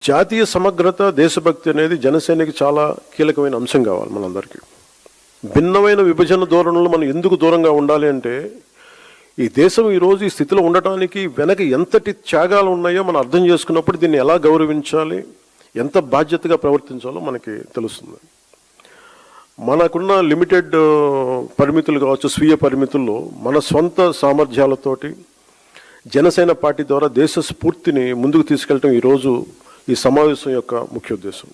జాతీయ సమగ్రత దేశభక్తి అనేది జనసేనకి చాలా కీలకమైన అంశం కావాలి. మనందరికీ భిన్నమైన విభజన ధోరణులు మనం ఎందుకు దూరంగా ఉండాలి అంటే, ఈ దేశం ఈరోజు ఈ స్థితిలో ఉండటానికి వెనక ఎంతటి త్యాగాలు ఉన్నాయో మనం అర్థం చేసుకున్నప్పుడు దీన్ని ఎలా గౌరవించాలి, ఎంత బాధ్యతగా ప్రవర్తించాలో మనకి తెలుస్తుంది. మనకున్న లిమిటెడ్ పరిమితులు కావచ్చు, స్వీయ పరిమితుల్లో మన సొంత సామర్థ్యాలతోటి జనసేన పార్టీ ద్వారా దేశ స్ఫూర్తిని ముందుకు తీసుకెళ్ళటం ఈరోజు ఈ సమావేశం యొక్క ముఖ్య ఉద్దేశం.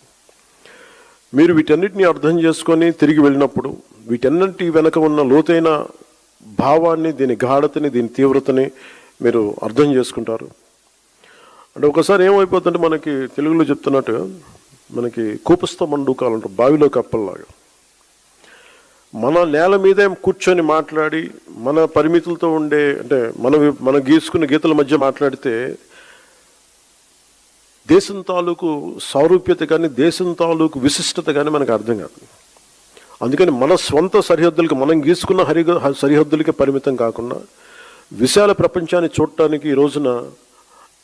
మీరు వీటన్నిటిని అర్థం చేసుకొని తిరిగి వెళ్ళినప్పుడు వీటన్నిటి వెనక ఉన్న లోతైన భావాన్ని, దీని గాఢతని, దీని తీవ్రతని మీరు అర్థం చేసుకుంటారు. అంటే ఒకసారి ఏమైపోతుందంటే, మనకి తెలుగులో చెప్తున్నట్టు మనకి కూపస్థ మండూకాలు అంటారు, బావిలో కప్పల్లాగా. మన నేల మీదే కూర్చొని మాట్లాడి మన పరిమితులతో ఉండే, అంటే మన గీసుకున్న గీతల మధ్య మాట్లాడితే దేశం తాలూకు సారూప్యత కానీ, దేశం తాలూకు విశిష్టత కానీ మనకు అర్థం కాదు. అందుకని మన స్వంత సరిహద్దులకి, మనం గీసుకున్న సరిహద్దులకి పరిమితం కాకుండా విశాల ప్రపంచాన్ని చూడటానికి ఈ రోజున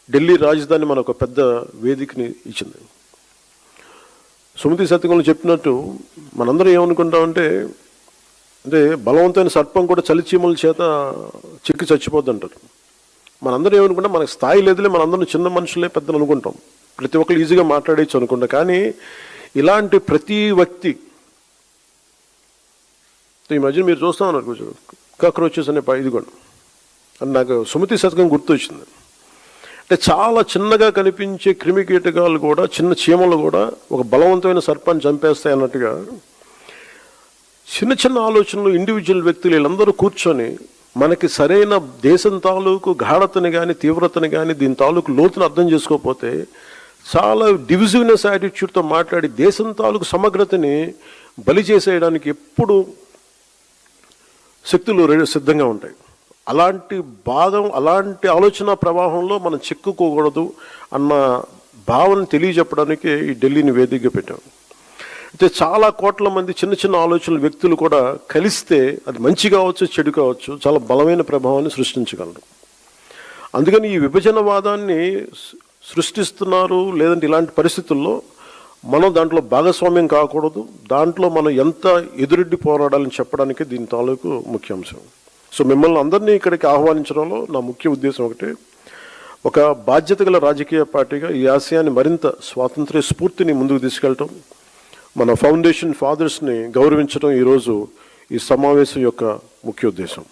ఢిల్లీ రాజధాని మన ఒక పెద్ద వేదికని ఇచ్చింది. సుమతి శతకంలో చెప్పినట్టు మనందరం ఏమనుకుంటామంటే, అంటే బలవంతమైన సర్పం కూడా చలిచీమల చేత చిక్కి చచ్చిపోద్ది అంటారు. మనందరం ఏమనుకుంటాం, మనకు స్థాయి లేదులే, మనందరం చిన్న మనుషులే పెద్దలు అనుకుంటాం, ప్రతి ఒక్కరు ఈజీగా మాట్లాడేయచ్చు అనుకుంటాం. కానీ ఇలాంటి ప్రతి వ్యక్తి, ఈ మధ్య మీరు చూస్తా ఉన్నారు కొంచెం కాక్రోచెస్ అనే ఇదిగోండి అని నాకు సుమతి శతకం గుర్తొచ్చింది. అంటే చాలా చిన్నగా కనిపించే క్రిమి కీటకాలు కూడా, చిన్న చీమలు కూడా ఒక బలవంతమైన సర్పాన్ని చంపేస్తాయి అన్నట్టుగా చిన్న చిన్న ఆలోచనలు ఇండివిజువల్ వ్యక్తులు వీళ్ళందరూ కూర్చొని మనకి సరైన దేశం తాలూకు గాఢతని కానీ, తీవ్రతని కానీ, దీని తాలూకు లోతును అర్థం చేసుకోకపోతే చాలా డివిజివ్నెస్ యాటిట్యూడ్తో మాట్లాడి దేశం తాలూకు సమగ్రతని బలి చేసేయడానికి ఎప్పుడు శక్తులు సిద్ధంగా ఉంటాయి. అలాంటి అలాంటి ఆలోచన ప్రవాహంలో మనం చిక్కుకోకూడదు అన్న భావన తెలియజెప్పడానికి ఈ ఢిల్లీని వేదికగా పెట్టాం. అయితే చాలా కోట్ల మంది చిన్న చిన్న ఆలోచనల వ్యక్తులు కూడా కలిస్తే అది మంచి కావచ్చు, చెడు కావచ్చు, చాలా బలమైన ప్రభావాన్ని సృష్టించగలరు. అందుకని ఈ విభజనవాదాన్ని సృష్టిస్తున్నారు, లేదంటే ఇలాంటి పరిస్థితుల్లో మనం దాంట్లో భాగస్వామ్యం కాకూడదు, దాంట్లో మనం ఎంత ఎదురెడ్డి పోరాడాలని చెప్పడానికి దీని తాలూకు ముఖ్య అంశం. సో మిమ్మల్ని అందరినీ ఇక్కడికి ఆహ్వానించడంలో నా ముఖ్య ఉద్దేశం ఒకటి, ఒక బాధ్యత గల రాజకీయ పార్టీగా ఈ ఆశయాన్ని మరింత స్వాతంత్ర్య స్ఫూర్తిని ముందుకు తీసుకెళ్ళటం, మన ఫౌండేషన్ ఫాదర్స్ని గౌరవించడం ఈరోజు ఈ సమావేశం యొక్క ముఖ్య ఉద్దేశం.